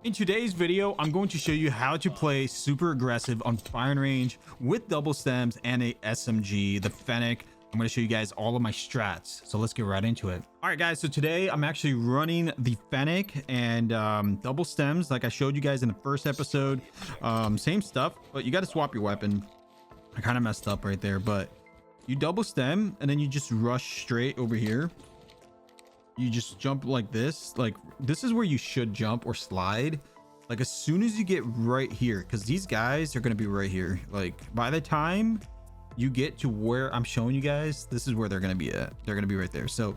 In today's video, I'm going to show you how to play super aggressive on firing range with double stems and a SMG, the Fennec. I'm going to show you guys all of my strats. So let's get right into it. All right, guys. So today I'm actually running the Fennec and double stems like I showed you guys in the first episode. Same stuff, but you got to swap your weapon. I kind of messed up right there, but you double stem and then you just rush straight over here. You just jump like this. Like this is where you should jump or slide. Like as soon as you get right here, because these guys are going to be right here. Like by the time you get to where I'm showing you guys, this is where they're going to be at. They're going to be right there. So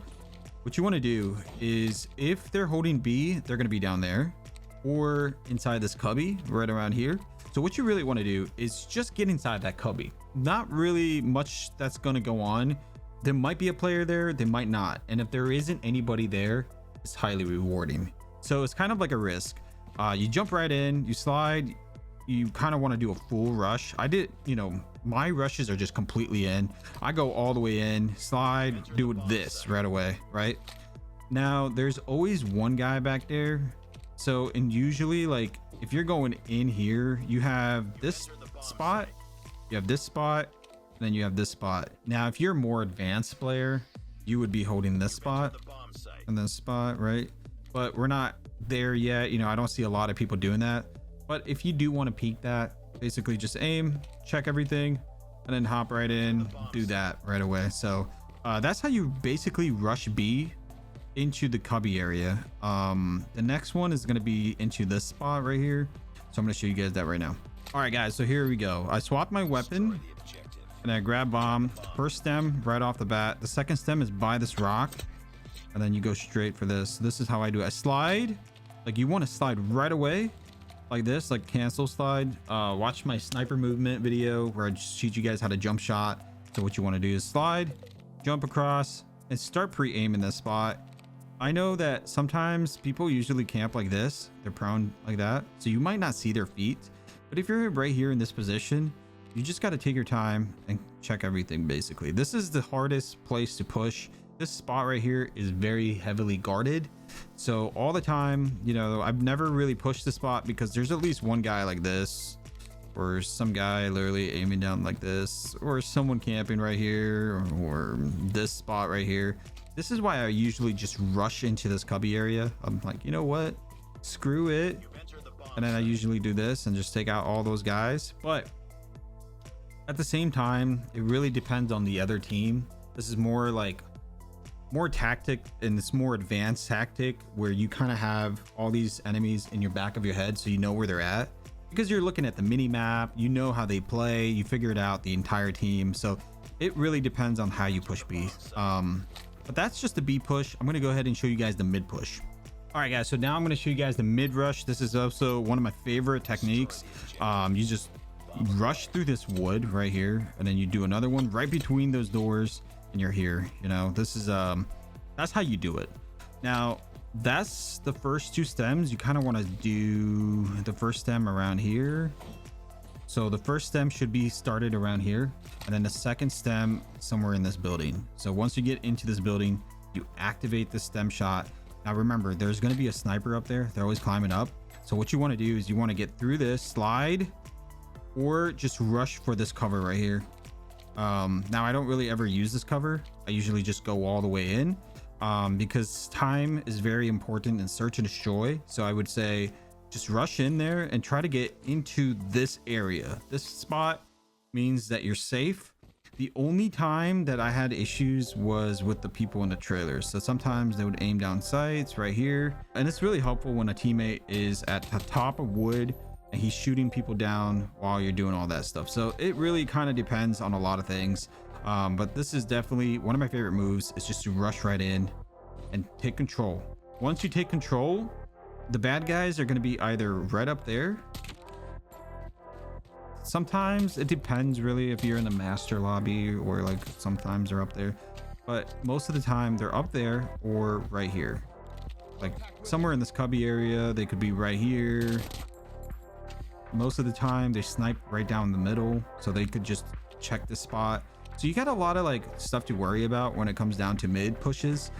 what you want to do is if they're holding B, they're going to be down there or inside this cubby right around here. So what you really want to do is just get inside that cubby. Not really much that's going to go on. There might be a player there, they might not. And if there isn't anybody there, it's highly rewarding. So it's kind of like a risk. You jump right in, you slide, you kind of want to do a full rush. I did, my rushes are just completely in. I go all the way in, slide, do this right away, right? Now, there's always one guy back there. So, and usually like if you're going in here, you have this spot, you have this spot, then you have this spot. Now if you're a more advanced player, you would be holding this spot and this spot, right? But we're not there yet. I don't see a lot of people doing that. But if you do want to peek that, basically just aim, check everything, and then hop right in, do that right away. So that's how you basically rush B into the cubby area. The next one is going to be into this spot right here. So I'm going to show you guys that right now. All right, guys, so here we go. I swapped my weapon and I grab bomb. First stem right off the bat. The second stem is by this rock, and then you go straight for this. This is how I do it. I slide. Like you want to slide right away like this, like cancel slide. Watch my sniper movement video where I just teach you guys how to jump shot. So what you want to do is slide, jump across, and start pre-aiming this spot. I know that sometimes people usually camp like this. They're prone like that, so you might not see their feet. But if you're right here in this position, you just got to take your time and check everything. Basically, this is the hardest place to push. This spot right here is very heavily guarded. So all the time, I've never really pushed the spot because there's at least one guy like this, or some guy literally aiming down like this, or someone camping right here, or this spot right here. This is why I usually just rush into this cubby area. I'm like, you know what? Screw it. And then I usually do this and just take out all those guys. But at the same time, it really depends on the other team. This is more tactic, and it's more advanced tactic where you kind of have all these enemies in your back of your head, so you know where they're at because you're looking at the mini map. You know how they play. You figure it out, the entire team. So it really depends on how you push B. But that's just the B push. I'm going to go ahead and show you guys the mid push. All right, guys. So now I'm going to show you guys the mid rush. This is also one of my favorite techniques. You just rush through this wood right here, and then you do another one right between those doors, and you're here. This is that's how you do it. Now that's the first two stems. You kind of want to do the first stem around here. So the first stem should be started around here, and then the second stem somewhere in this building. So once you get into this building, you activate the stem shot. Now remember, there's going to be a sniper up there. They're always climbing up. So what you want to do is you want to get through this, slide, or just rush for this cover right here. Now I don't really ever use this cover. I usually just go all the way in because time is very important in search and destroy. So I would say just rush in there and try to get into this area. This spot means that you're safe. The only time that I had issues was with the people in the trailers. So sometimes they would aim down sights right here, and it's really helpful when a teammate is at the top of wood and he's shooting people down while you're doing all that stuff. So it really kind of depends on a lot of things. But this is definitely one of my favorite moves, is just to rush right in and take control. Once you take control, the bad guys are going to be either right up there. Sometimes it depends really if you're in the master lobby, or like sometimes they're up there, but most of the time they're up there or right here, like somewhere in this cubby area. They could be right here. Most of the time they snipe right down the middle, so they could just check the spot. So you got a lot of stuff to worry about when it comes down to mid pushes,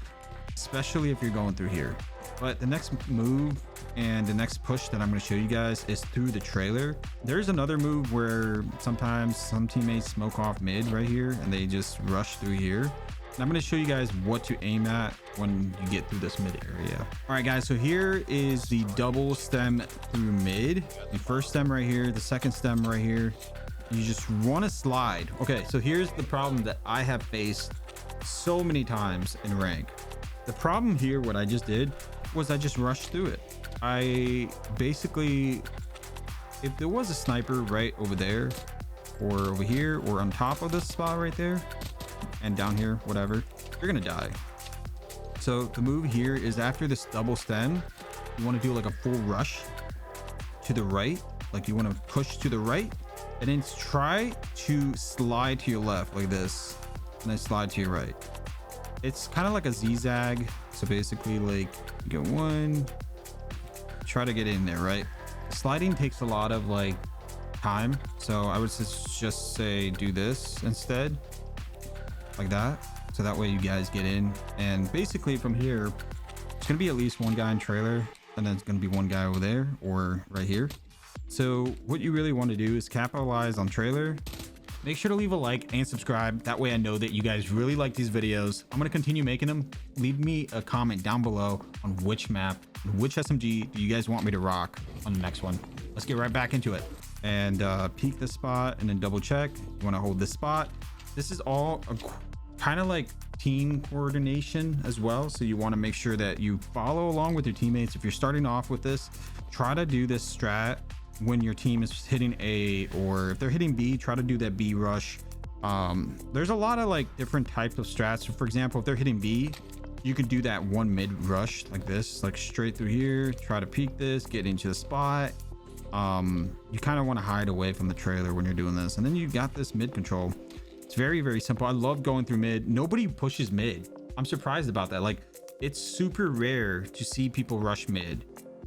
especially if you're going through here. But the next move And the next push that I'm going to show you guys is through the trailer. There's another move where sometimes some teammates smoke off mid right here and they just rush through here. And I'm going to show you guys what to aim at when you get through this mid area. All right, guys. So here is the double stem through mid. The first stem right here, the second stem right here. You just want to slide. Okay, so here's the problem that I have faced so many times in rank. The problem here, what I just did was I just rushed through it. I basically, if there was a sniper right over there or over here or on top of this spot right there and down here, whatever, you're gonna die. So the move here is after this double stem, you want to do like a full rush to the right. Like you want to push to the right and then try to slide to your left like this and then slide to your right. It's kind of like a zigzag. So basically like you get one, try to get in there, right? Sliding takes a lot of like time. So I would just say do this instead like that. So that way you guys get in, and basically from here, it's going to be at least one guy in trailer and then it's going to be one guy over there or right here. So what you really want to do is capitalize on trailer. Make sure to leave a like and subscribe. That way I know that you guys really like these videos. I'm going to continue making them. Leave me a comment down below on which map, which SMG do you guys want me to rock on the next one. Let's get right back into it. And peek this spot and then double check. You want to hold this spot. This is all a kind of like team coordination as well. So you want to make sure that you follow along with your teammates. If you're starting off with this, try to do this strat when your team is hitting A, or if they're hitting B, try to do that B rush. There's a lot of like different types of strats. So for example, if they're hitting B, you could do that one mid rush like this, like straight through here, try to peek this, get into the spot. You kind of want to hide away from the trailer when you're doing this, and then you got this mid control. It's very, very simple. I love going through mid. Nobody pushes mid. I'm surprised about that. Like, it's super rare to see people rush mid.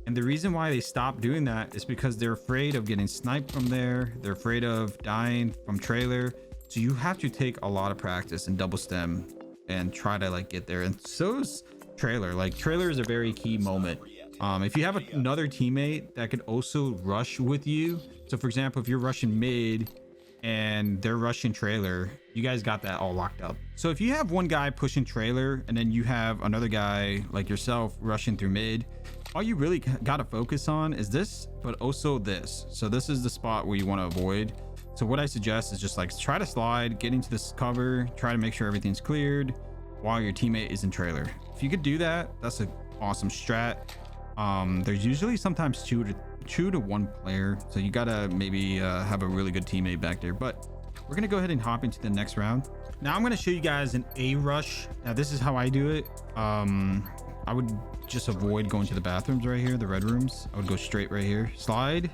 And the reason why they stop doing that is because they're afraid of getting sniped from there. They're afraid of dying from trailer. So you have to take a lot of practice and double stem and try to like get there. And so is trailer. Like trailer is a very key moment. If you have another teammate that could also rush with you. So for example, if you're rushing mid and they're rushing trailer, you guys got that all locked up. So if you have one guy pushing trailer and then you have another guy like yourself rushing through mid, all you really got to focus on is this, but also this. So this is the spot where you want to avoid. So what I suggest is just like try to slide, get into this cover, try to make sure everything's cleared while your teammate is in trailer. If you could do that, that's an awesome strat. There's usually sometimes two to one player, so you gotta maybe have a really good teammate back there. But we're gonna go ahead and hop into the next round. Now I'm gonna show you guys an A rush. Now this is how I do it. I would just avoid going to the bathrooms right here, the red rooms. I would go straight right here, slide,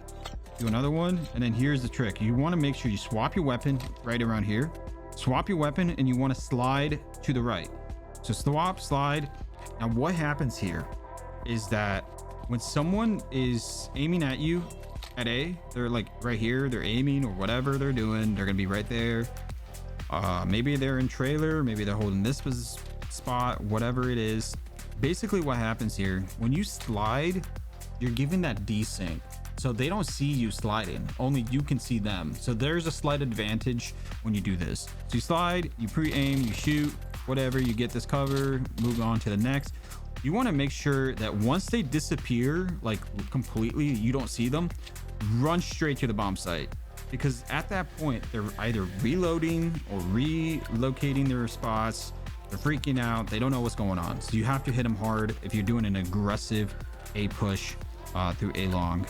do another one, and then here's the trick. You want to make sure you swap your weapon right around here, swap your weapon, and you want to slide to the right. So swap, slide. Now what happens here is that when someone is aiming at you at A, they're like right here, they're aiming or whatever they're doing, they're gonna be right there. Maybe they're in trailer, maybe they're holding this spot, whatever it is. Basically what happens here, when you slide, you're giving that desync. So they don't see you sliding, only you can see them. So there's a slight advantage when you do this. So you slide, you pre-aim, you shoot, whatever, you get this cover, move on to the next. You want to make sure that once they disappear, like completely, you don't see them, run straight to the bomb site. Because at that point, they're either reloading or relocating their spots. They're freaking out. They don't know what's going on. So you have to hit them hard if you're doing an aggressive A push through A long.